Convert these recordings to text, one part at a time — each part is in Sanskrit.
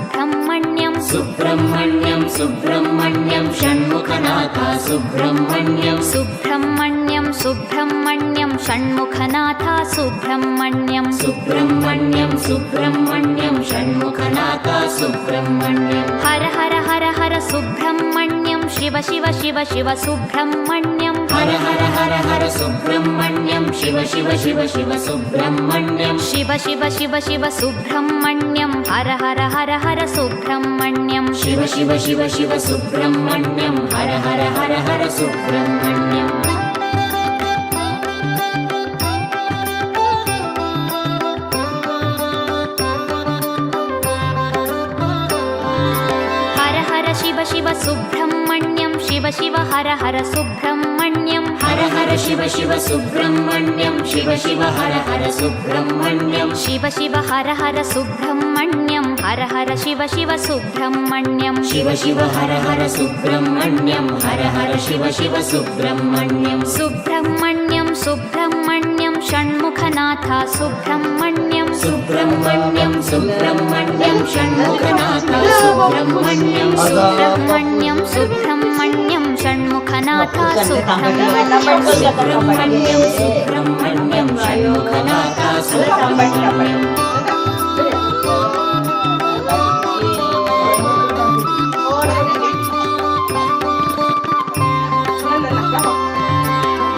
सुब्रह्मण्यं सुब्रह्मण्यं सुब्रह्मण्यं षण्मुखनाथ सुब्रह्मण्यं सुब्रह्मण्यं सुब्रह्मण्यं षण्मुखनाथ सुब्रह्मण्यं सुब्रह्मण्यं सुब्रह्मण्यं षण्मुखनाथ सुब्रह्मण्यं हर हर हर हर सुब्रह्मण्यं शिव शिव शिव शिव सुब्रह्मण्यं हर हर हर हर सुब्रह्मण्यं शिव शिव शिव शिव सुब्रह्मण्यं शिव शिव शिव शिव सुब्रह्मण्यं हर हर हर हर सुब्रह्मण्यं शिव शिव शिव शिव सुब्रह्मण्यं हर हर हर हर सुब्रह्मण्यं हर हर शिव शिव सुब्रह्मण्यं शिव शिव हर हर सुब्रह्मण्यं हर हर शिव शिव सुब्रह्मण्यं शिव शिव हर हर सुब्रह्मण्यं शिव शिव हर हर सुब्रह्मण्यं हर हर शिव शिव सुब्रह्मण्यं शिव शिव हर हर सुब्रह्मण्यं हर हर शिव शिव सुब्रह्मण्यं सुब्रह्मण्यं सुब्रह्मण्यं षण्मुखनाथ सुब्रह्मण्यं सुब्रह्मण्यं सुब्रह्मण्यं षण्मुखनाथ सुब्रह्मण्यं सुब्रह्मण्यं सुब्रह्मण्यं षण्मुखनाथ सुब्रह्मण्यं सुब्रह्मण्यं सुब्रह्मण्यं षण्मुखनाथ सुब्रह्मण्यं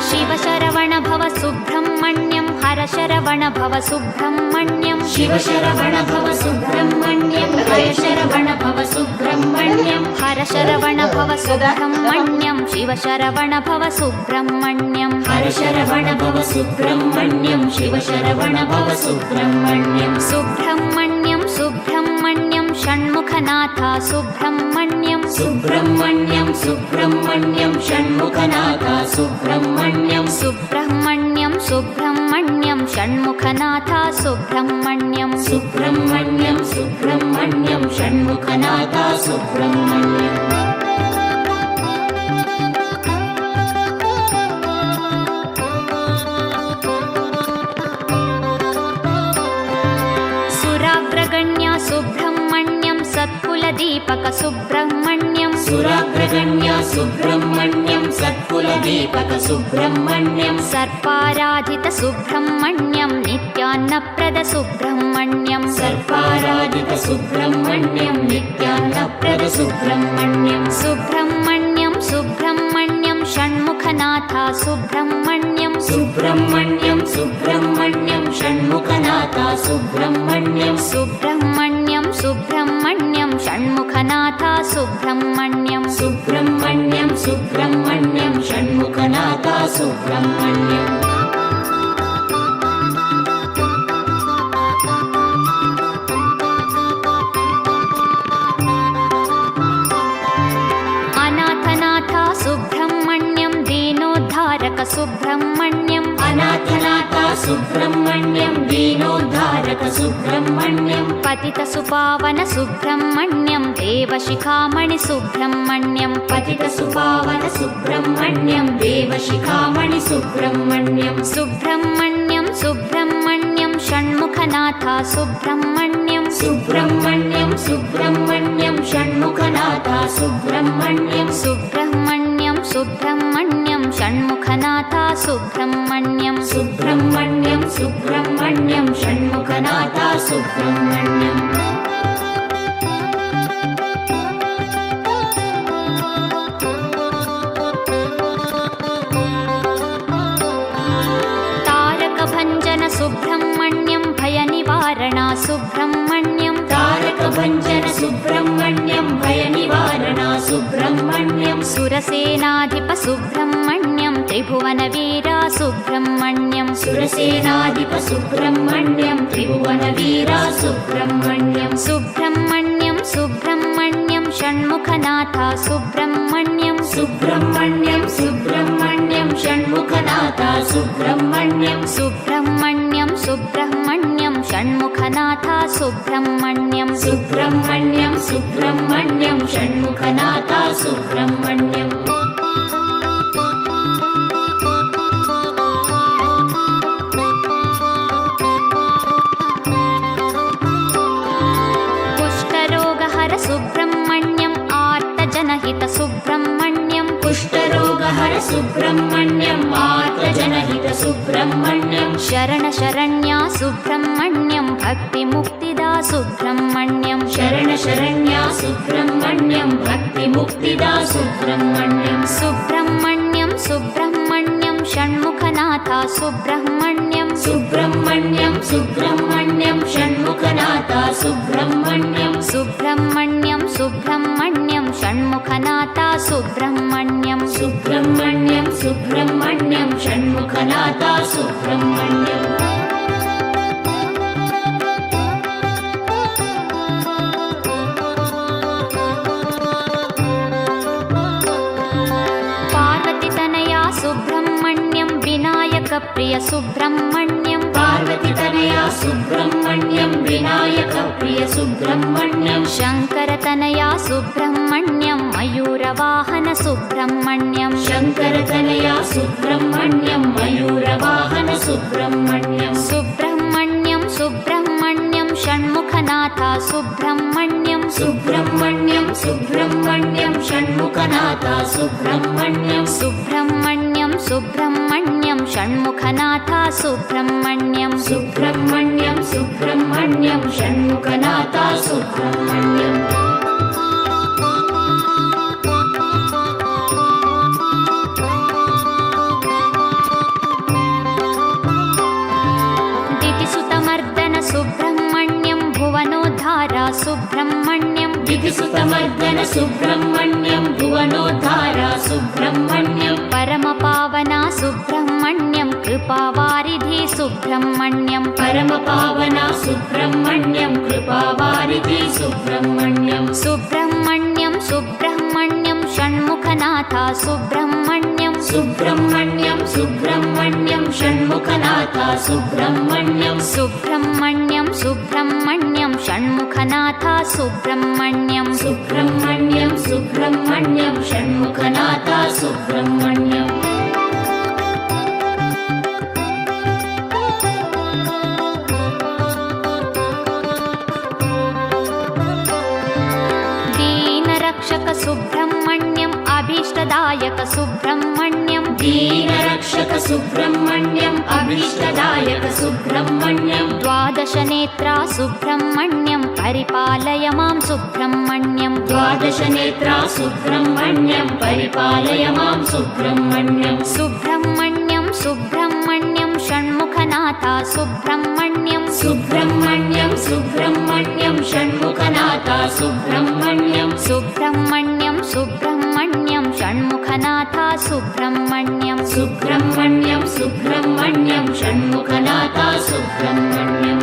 शिव शरवण भव सुब्रह्मण्यं हर शरवण भव सुब्रह्मण्यं शिव शरवण भव सुब्रह्मण्यं हर शरवण भव सुब्रह्मण्यं हर शरवण भव सुब्रह्मण्यं शिव शरवण भव सुब्रह्मण्यं हर शरवण भव सुब्रह्मण्यं शिव शरवण भव सुब्रह्मण्यं सुब्रह्मण्यं सुब्रह्मण्यं षण्मुखनाथ सुब्रह्मण्यं सुब्रह्मण्यं सुब्रह्मण्यं षण्मुखनाथ सुब्रह्मण्यं सुब्रह्मण्यं सुब्रह्मण्यं षण्मुखनाथ सुब्रह्मण्यं सुब्रह्मण्यं सुब्रह्मण्यं षण्मुखनाथ सुब्रह्मण्यं सुराग्रगण्य सुब्रह्मण्यं सत्कुलदीपक सुब्रह्मण्यं सुराग्रगण्य सुब्रह्मण्यं सत्कुलदीपक सुब्रह्मण्यं सर्पाराधित सुब्रह्मण्यं नित्यान्नप्रद सुब्रह्मण्यं सर्पाराधित सुब्रह्मण्यं नित्यान्नप्रद सुब्रह्मण्यं सुब्रह्मण्यं सुब्रह्मण्यं षण्मुखनाथ सुब्रह्मण्यं सुब्रह्मण्यं सुब्रह्मण्यं षण्मुखनाथ सुब्रह्मण्यं सुब्रह्मण्यं सुब्रह्मण्यं षण्मुखनाथ सुब्रह्मण्यं सुब्रह्मण्यं सुब्रह्मण्यं षण्मुखनाथ सुब्रह्मण्यं अनाथनाथ सुब्रह्मण्यं दीनोद्धारक सुब्रह्मण्यं अनाथनाथ सुब्रह्मण्यं दीनोद्धारक सुब्रह्मण्यं पतित सुपावन सुब्रह्मण्यं देवशिखामणि सुब्रह्मण्यं पतित सुपावन सुब्रह्मण्यं देवशिखामणि सुब्रह्मण्यं सुब्रह्मण्यं सुब्रह्मण्यं षण्मुखनाथ सुब्रह्मण्यं सुब्रह्मण्यं सुब्रह्मण्यं षण्मुखनाथ सुब्रह्मण्यं सुब्रह्मण्यं सुब्रह्मण्यं षण्मुखनाथ सुब्रह्मण्यं सुब्रह्मण्यं सुब्रह्मण्यं षण्मुखनाथ सुब्रह्मण्यं तारकभञ्जन सुब्रह्मण्यं भयनिवारणा सुब्रह्मण्यं तारकभञ्जन सुब्रह्मण्यं भयनिवारणा सुब्रह्मण्यं सुरसेनाधिप सुब्रह्मण्यं त्रिभुवनवीरा सुब्रह्मण्यं सुरसेनाधिप सुब्रह्मण्यं त्रिभुवनवीरा सुब्रह्मण्यं सुब्रह्मण्यं सुब्रह्मण्यं षण्मुखनाथ सुब्रह्मण्यं सुब्रह्मण्यं सुब्रह्मण्यं षण्मुखनाथ सुब्रह्मण्यं सुब्रह्मण्यं सुब्रह्मण्यं षण्मुखनाथ सुब्रह्मण्यं सुब्रह्मण्यं सुब्रह्मण्यं षण्मुखनाथ सुब्रह्मण्यं कुष्ठरोग सुब्रह्मण्यं आर्तजनहित सुब्रह्मण्यं शरण शरण्या सुब्रह्मण्यं भक्तिमुक्तिदा सुब्रह्मण्यं शरण शरण्या सुब्रह्मण्यं भक्तिमुक्तिदा सुब्रह्मण्यं सुब्रह्मण्यं सुब्रह्मण्यं षण्मुखनाथा सुब्रह्मण्यं सुब्रह्मण्यं सुब्रह्मण्यं षण्मुखनाथा सुब्रह्मण्यं सुब्रह्मण्यं सुब्रह्मण्यं षण्मुखनाथा सुब्रह्मण्यं सुब्रह्मण्यं सुब्रह्मण्यं षण्मुखनाथा सुब्रह्मण्यं पार्वतीतनया सुब्रह्मण्यं विनायकप्रिय सुब्रह्मण्यं पार्वतीतनया सुब्रह्मण्यं विनायकप्रिय सुब्रह्मण्यं शङ्करतनया सुब्रह्मण्यं मयूरवाहन सुब्रह्मण्यं शङ्करतनया सुब्रह्मण्यं मयूरवाहन सुब्रह्मण्यं सुब्रह्मण्यं सुब्रह्मण्यं षण्मुखनाथा सुब्रह्मण्यं सुब्रह्मण्यं सुब्रह्मण्यं षण्मुखनाथा सुब्रह्मण्यं सुब्रह्मण्यं सुब्रह्मण्यं षण्मुखनाथा सुब्रह्मण्यं सुब्रह्मण्यं सुब्रह्मण्यं षण्मुखनाथा सुब्रह्मण्यं दितिसुतमर्दन सुब्रह्मण्यं भुवनोद्धारा सुब्रह्मण्यं दितिसुतमर्दन सुब्रह्मण्यं भुवनोद्धारा सुब्रह्मण्यं परमपावना सुब्रह्मण्यं कृपावारिधि सुब्रह्मण्यं परमपावना सुब्रह्मण्यं कृपावारिधि सुब्रह्मण्यं सुब्रह्मण्यं सुब्रह्मण्यं षण्मुखनाथा सुब्रह्मण्यं सुब्रह्मण्यं सुब्रह्मण्यं षण्मुखनाथा सुब्रह्मण्यं सुब्रह्मण्यं सुब्रह्मण्यं षण्मुखनाथा सुब्रह्मण्यं सुब्रह्मण्यं सुब्रह्मण्यं षण्मुखनाथा सुब्रह्मण्यं दीनरक्षक सुब्रह्मण्यम् अभीष्टदायक सुब्रह्मण्यं दीनरक्षक सुब्रह्मण्यं अभीष्टदायक सुब्रह्मण्यं द्वादशनेत्रा सुब्रह्मण्यं परिपालय मां सुब्रह्मण्यं द्वादशनेत्रा सुब्रह्मण्यं परिपालय मां सुब्रह्मण्यं सुब्रह्मण्यं सुब्रह्मण्यं षण्मुखनाथा सुब्रह्मण्यं सुब्रह्मण्यं सुब्रह्मण्यं षण्मुखनाथा सुब्रह्मण्यं सुब्रह्मण्यं सुब्रह्मण्यं षण्मुखनाथा सुब्रह्मण्यं सुब्रह्मण्यं सुब्रह्मण्यं षण्मुखनाथा सुब्रह्मण्यं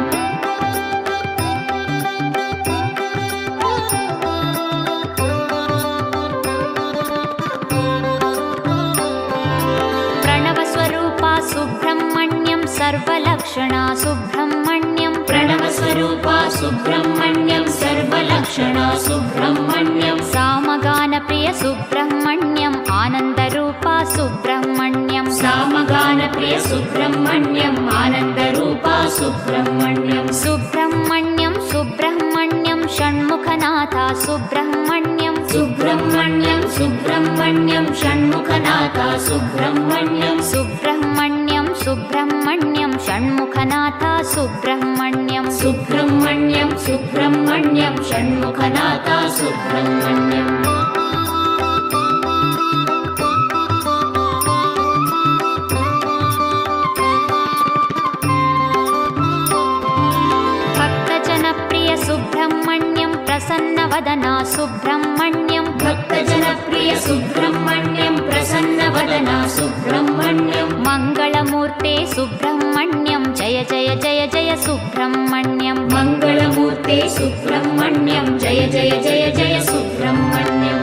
प्रणवस्वरूपा सुब्रह्मण्यं सर्वलक्षणा सुब्रह्मण्यं प्रणवस्वरूपा सुब्रह्मण्यं सर्वलक्षणा सुब्रह्मण्यं सामगानप्रिय सुब्रह्मण्यम् आनन्दरूपा सुब्रह्मण्यं सामगानप्रिय सुब्रह्मण्यम् आनन्दरूपा सुब्रह्मण्यं सुब्रह्मण्यं सुब्रह्मण्यं षण्मुखनाथा सुब्रह्मण्यं सुब्रह्मण्यं सुब्रह्मण्यं षण्मुखनाथा सुब्रह्मण्यं सुब्रह्मण्यं सुब्रह्मण्यं षण्मुखनाथा सुब्रह्मण्यं सुब्रह्मण्यं सुब्रह्मण्यं षण्मुखनाथा सुब्रह्मण्यं भक्तजनप्रिय सुब्रह्मण्यं प्रसन्नवदना सुब्रह्मण्यं भक्तजनप्रिय सुब्रह्मण्यं प्रसन्नवदना सुब्रह्मण्यं मङ्गलमूर्ते सुब्रह्मण्यं जय जय जय जय सुब्रह्मण्यं मङ्गलमूर्ते सुब्रह्मण्यं जय जय जय जय सुब्रह्मण्यं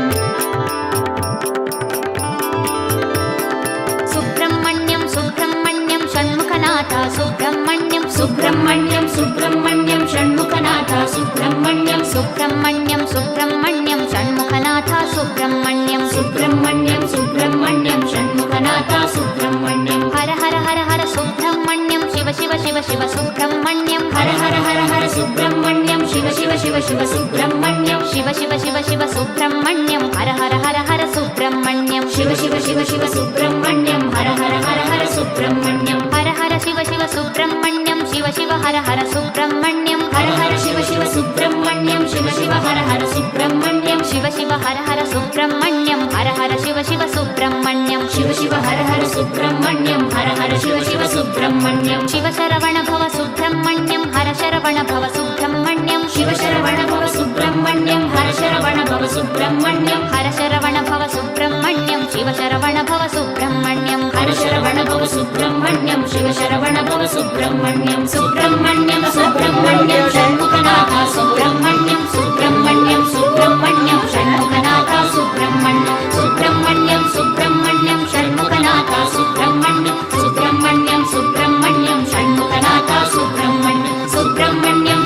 सुब्रह्मण्यं सुब्रह्मण्यं षण्मुखनाथा सुब्रह्मण्यं सुब्रह्मण्यं सुब्रह्मण्यं षण्मुखनाथा सुब्रह्मण्यं सुब्रह्मण्यं सुब्रह्मण्यं षण्मुखनाथा सुब्रह्मण्यं सुब्रह्मण्यं सुब्रह्मण्यं षण्मुखनाथा सुब्रह्मण्यं हर हर हर हर सुब्रह्मण्यं शिव शिव शिव शिव सुब्रह्मण्यं हर हर हर हर सुब्रह्मण्यं शिव शिव शिव शिव सुब्रह्मण्यं शिव शिव शिव शिव सुब्रह्मण्यं हर हर हर हर सुब्रह्मण्यं शिव शिव शिव शिव सुब्रह्मण्यं हर हर हर हर सुब्रह्मण्यं हर हर शिव शिव सुब्रह्मण्यं शिव शिव हर हर सुब्रह्मण्यं हर हर शिव शिव सुब्रह्मण्यं शिव शिव हर हर सुब्रह्मण्यं शिव शिव हर हर सुब्रह्मण्यं हर हर शिव शिव सुब्रह्मण्यं शिव शिव हर हर सुब्रह्मण्यं हर हर शिव शिव सुब्रह्मण्यं शिव शरवण भव सुब्रह्मण्यं हर शरवण भव सुब्रह्मण्यं शिव शरवण भव सुब्रह्मण्यं हर शरवण भव सुब्रह्मण्यं हर शरवण भव सुब्रह्मण्यं शिव शरवण भव सुब्रह्मण्यं हर शरवण भव सुब्रह्मण्यं शिव शरवण भव सुब्रह्मण्यं सुब्रह्मण्यं सुब्रह्मण्यं षण्मुखनाथ सुब्रह्मण्यं सुब्रह्मण्यं सुब्रह्मण्यं षण्मुखनाथ सुब्रह्मण्यं सुब्रह्मण्यं सुब्रह्मण्यं षण्मुखनाथ सुब्रह्मण्यं सुब्रह्मण्यं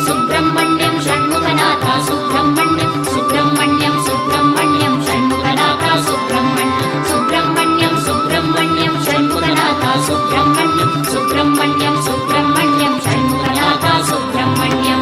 सुब्रह्मण्यं षण्मुखनाथ सुब्रह्मण्यं सुब्रह्मण्यं सुब्रह्मण्यं षण्मुखनाथ सुब्रह्मण्यं सुब्रह्मण्यं सुब्रह्मण्यं षण्मुखनाथ सुब्रह्मण्यं सुब्रह्मण्यं सुब्रह्मण्यं षण्मुखनाथ सुब्रह्मण्यं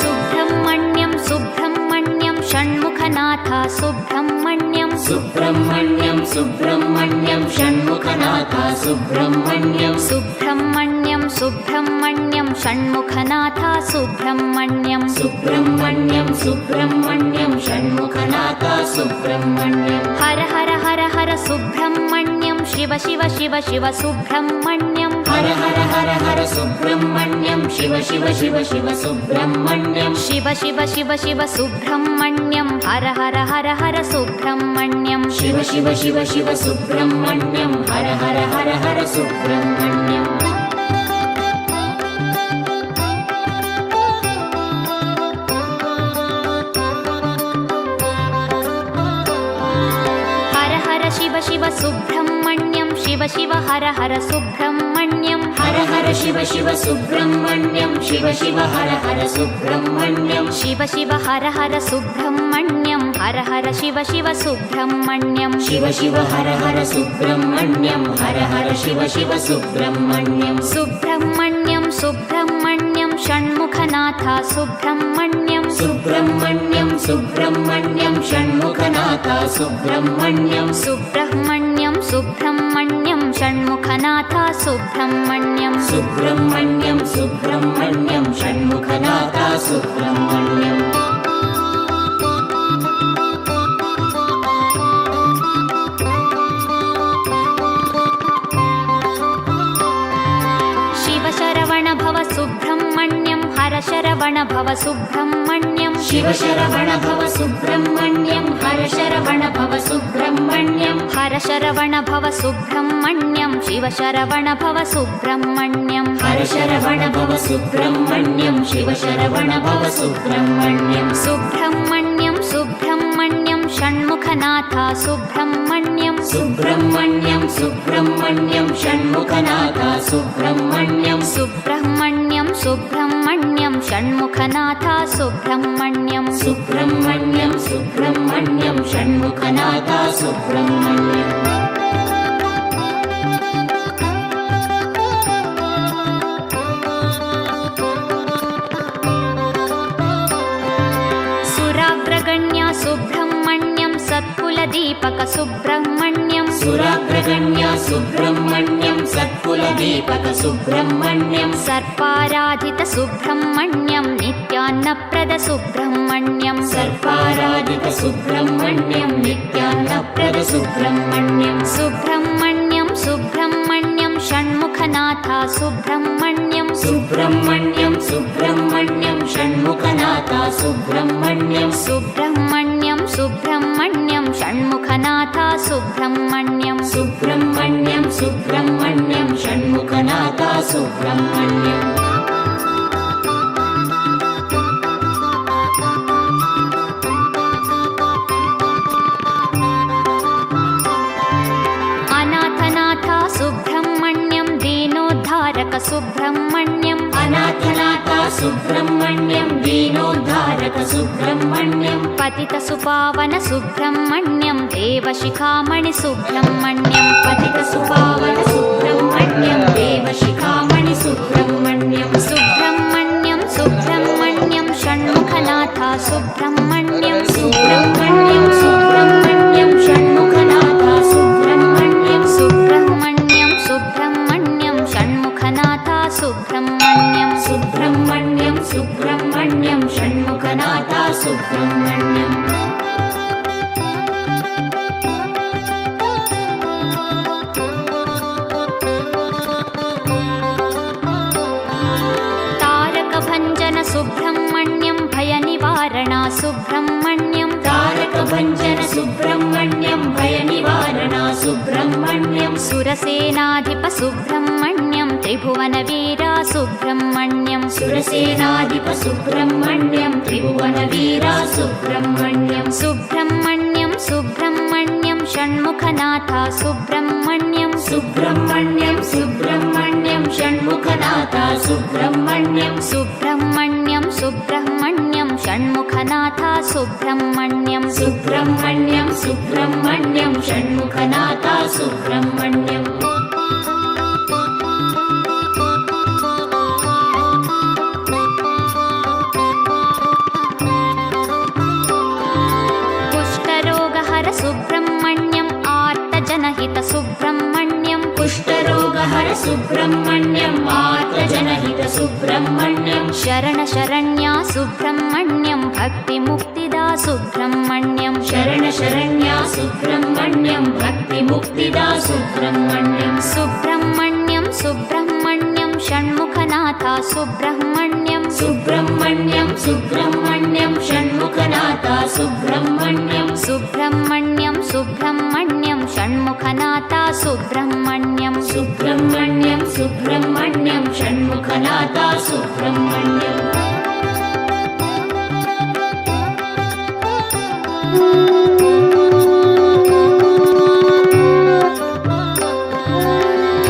सुब्रह्मण्यं सुब्रह्मण्यं षण्मुखनाथ सुब्रह्मण्यम् सुब्रह्मण्यं सुब्रह्मण्यं सुब्रह्मण्यं षण्मुखनाथ सुब्रह्मण्यं सुब्रह्मण्यं सुब्रह्मण्यं षण्मुखनाथ सुब्रह्मण्यं सुब्रह्मण्यं सुब्रह्मण्यं षण्मुखनाथ सुब्रह्मण्यं हर हर हर हर सुब्रह्मण्यं शिव शिव शिव शिव सुब्रह्मण्यं हर हर हर हर सुब्रह्मण्यं शिव शिव शिव शिव सुब्रह्मण्यं शिव शिव शिव शिव सुब्रह्मण्यं हर हर हर हर सुब्रह्मण्यं शिव शिव शिव शिव सुब्रह्मण्यं हर हर हर हर सुब्रह्मण्यं हर हर शिव शिव सुब्रह्मण्यं शिव शिव हर हर सुब्रह्मण्यं हर हर शिव शिव सुब्रह्मण्यं शिव शिव हर हर सुब्रह्मण्यं शिव शिव हर हर सुब्रह्मण्यं हर हर शिव शिव सुब्रह्मण्यं शिव शिव हर हर सुब्रह्मण्यं हर हर शिव शिव सुब्रह्मण्यं सुब्रह्मण्यं सुब्रह्मण्यं षण्मुखनाथ सुब्रह्मण्यं सुब्रह्मण्यं सुब्रह्मण्यं षण्मुखनाथ सुब्रह्मण्यं सुब्रह्मण्यं सुब्रह्मण्यं षण्मुखनाथ सुब्रह्मण्यं सुब्रह्मण्यं सुब्रह्मण्यं षण्मुखनाथ सुब्रह्मण्यं शिव शरवण भव सुब्रह्मण्यं हर शरवण भव सुब्रह्मण्यं शिव शरवण भव सुब्रह्मण्यं हर शरवण भव सुब्रह्मण्यं हर शरवण भव सुब्रह्मण्यं शिव शरवण भव सुब्रह्मण्यं हर शरवण भव सुब्रह्मण्यं शिव शरवण भव सुब्रह्मण्यं सुब्रह्मण्यं सुब्रह्मण्यं षण्मुखनाथ सुब्रह्मण्यं सुब्रह्मण्यं सुब्रह्मण्यं षण्मुखनाथ सुब्रह्मण्यं सुब्रह्मण्यं सुब्रह्मण्यं षण्मुखनाथ सुब्रह्मण्यं सुब्रह्मण्यं सुब्रह्मण्यं षण्मुखनाथ सुब्रह्मण्यं सुराग्रगण्या सुब्रह्मण्यं सत्कुलदीपक सुब्रह्मण्यं सुराग्रगण्या सुब्रह्मण्यं सत्कुलदीपक सुब्रह्मण्यं सर्पाराधित सुब्रह्मण्यं नित्यान्नप्रद सुब्रह्मण्यं सर्पाराधित सुब्रह्मण्यं नित्यान्नप्रद सुब्रह्मण्यं सुब्रह्मण्यं सुब्रह्मण्यं षण्मुखनाथ सुब्रह्मण्यं सुब्रह्मण्यं सुब्रह्मण्यं षण्मुखनाथ सुब्रह्मण्यं सुब्रह्मण्यं सुब्रह्मण्यं षण्मुखनाथ सुब्रह्मण्यं सुब्रह्मण्यं सुब्रह्मण्यं षण्मुखनाथ सुब्रह्मण्यं सुब्रह्मण्यं दीनोद्धारक सुब्रह्मण्यं पतितसुपावन सुब्रह्मण्यं देवशिखामणि सुब्रह्मण्यं पतितसुपावन सुब्रह्मण्यं देवशिखामणि सुब्रह्मण्यं सुब्रह्मण्यं सुब्रह्मण्यं षण्मुखनाथ सुब्रह्मण्यं सुब्रह्मण्यं सुब्रह्मण्यं षण्मुखनाथ सुब्रह्मण्यं सुब्रह्मण्यं सुब्रह्मण्यं षण्मुखनाथ सुब्रह्मण्यं सुब्रह्मण्यं सुब्रह्मण्यं षण्मुखनाथ सुब्रह्मण्यं तारकभञ्जन सुब्रह्मण्यं भयनिवारणा सुब्रह्मण्यं तारकभञ्जन सुब्रह्मण्यं भयनिवारणा सुब्रह्मण्यं सुरसेनाधिप सुब्रह्मण्यं त्रिभुवनवीरा सुब्रह्मण्यं सुरसेनाधिप सुब्रह्मण्यं त्रिभुवनवीरा सुब्रह्मण्यं सुब्रह्मण्यं सुब्रह्मण्यं षण्मुखनाथ सुब्रह्मण्यं सुब्रह्मण्यं सुब्रह्मण्यं षण्मुखनाथ सुब्रह्मण्यं सुब्रह्मण्यं सुब्रह्मण्यं षण्मुखनाथ सुब्रह्मण्यं सुब्रह्मण्यं सुब्रह्मण्यं षण्मुखनाथ सुब्रह्मण्यं कुष्ठरोगहर सुब्रह्मण्यं आर्तजनहित सुब्रह्मण्यं कुष्ठरोगहर सुब्रह्मण्यं आर्तजनहित सुब्रह्मण्यं शरण शरण्या सुब्रह्मण्यं भक्तिमुक्तिदा सुब्रह्मण्यं शरण शरण्या सुब्रह्मण्यं भक्तिमुक्तिदा सुब्रह्मण्यं सुब्रह्मण्यं सुब्रह्मण्यं षण्मुखनाथ सुब्रह्मण्यं सुब्रह्मण्यं सुब्रह्मण्यं षण्मुखनाथ सुब्रह्मण्यं सुब्रह्मण्यं सुब्रह्मण्यं षण्मुखनाथ सुब्रह्मण्यं सुब्रह्मण्यं सुब्रह्मण्यं षण्मुखनाथ सुब्रह्मण्यं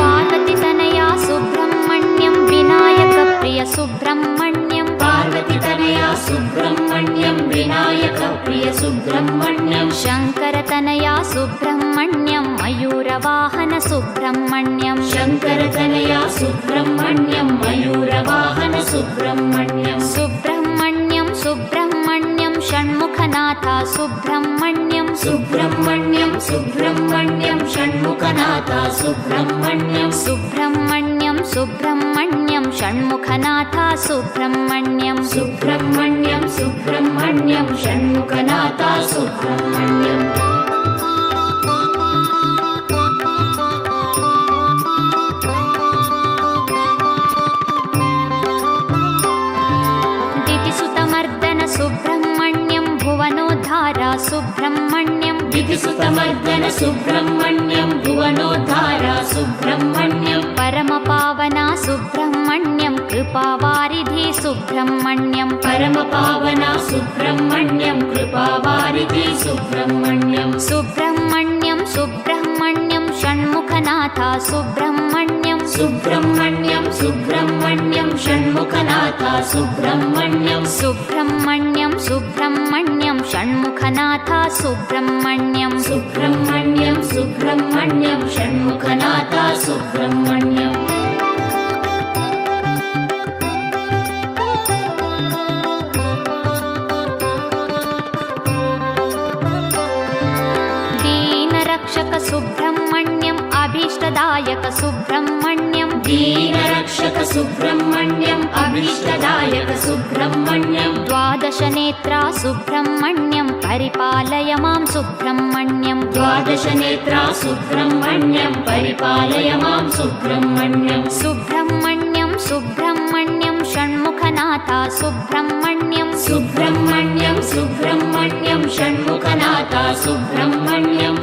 पार्वतीतनया सुब्रह्मण्यं विनायकप्रिय सुब्रह्मण्यं पार्वतीतनया सुब्रह्मण्यं विनायकप्रिय सुब्रह्मण्यं शङ्करतनया सुब्रह्मण्यं मयूरवाहन सुब्रह्मण्यं शङ्करतनया सुब्रह्मण्यं मयूरवाहन सुब्रह्मण्यं सुब्रह्मण्यं सुब्रह्मण्यं षण्मुखनाथ सुब्रह्मण्यं सुब्रह्मण्यं सुब्रह्मण्यं षण्मुखनाथ सुब्रह्मण्यं सुब्रह्मण्यं सुब्रह्मण्यं षण्मुखनाथ सुब्रह्मण्यं सुब्रह्मण्यं सुब्रह्मण्यं षण्मुखनाथ सुब्रह्मण्यं दितिसुतमर्दन सुब्रह्मण्यं भुवनोद्धारा सुब्रह्मण्यं दितिसुतमर्दन सुब्रह्मण्यं भुवनोद्धारा सुब्रह्मण्यं परमपावना सुब्रह्मण्यं कृपावारिधि सुब्रह्मण्यं परमपावना सुब्रह्मण्यं कृपावारिधि सुब्रह्मण्यं सुब्रह्मण्यं सुब्रह्मण्यं षण्मुखनाथ सुब्रह्मण्यं सुब्रह्मण्यं सुब्रह्मण्यं षण्मुखनाथ सुब्रह्मण्यं सुब्रह्मण्यं सुब्रह्मण्यं षण्मुखनाथ सुब्रह्मण्यं सुब्रह्मण्यं सुब्रह्मण्यं षण्मुखनाथ सुब्रह्मण्यं दीनरक्षक सुब्रह्मण्यं अभीष्टदायक सुब्रह्मण्यं दीनरक्षक सुब्रह्मण्यं अभीष्टदायक सुब्रह्मण्यं द्वादशनेत्रा सुब्रह्मण्यं परिपालय मां सुब्रह्मण्यं द्वादशनेत्रा सुब्रह्मण्यं परिपालय मां सुब्रह्मण्यं सुब्रह्मण्यं सुब्रह्मण्यं षण्मुखनाथ सुब्रह्मण्यं सुब्रह्मण्यं सुब्रह्मण्यं षण्मुखनाथ सुब्रह्मण्यं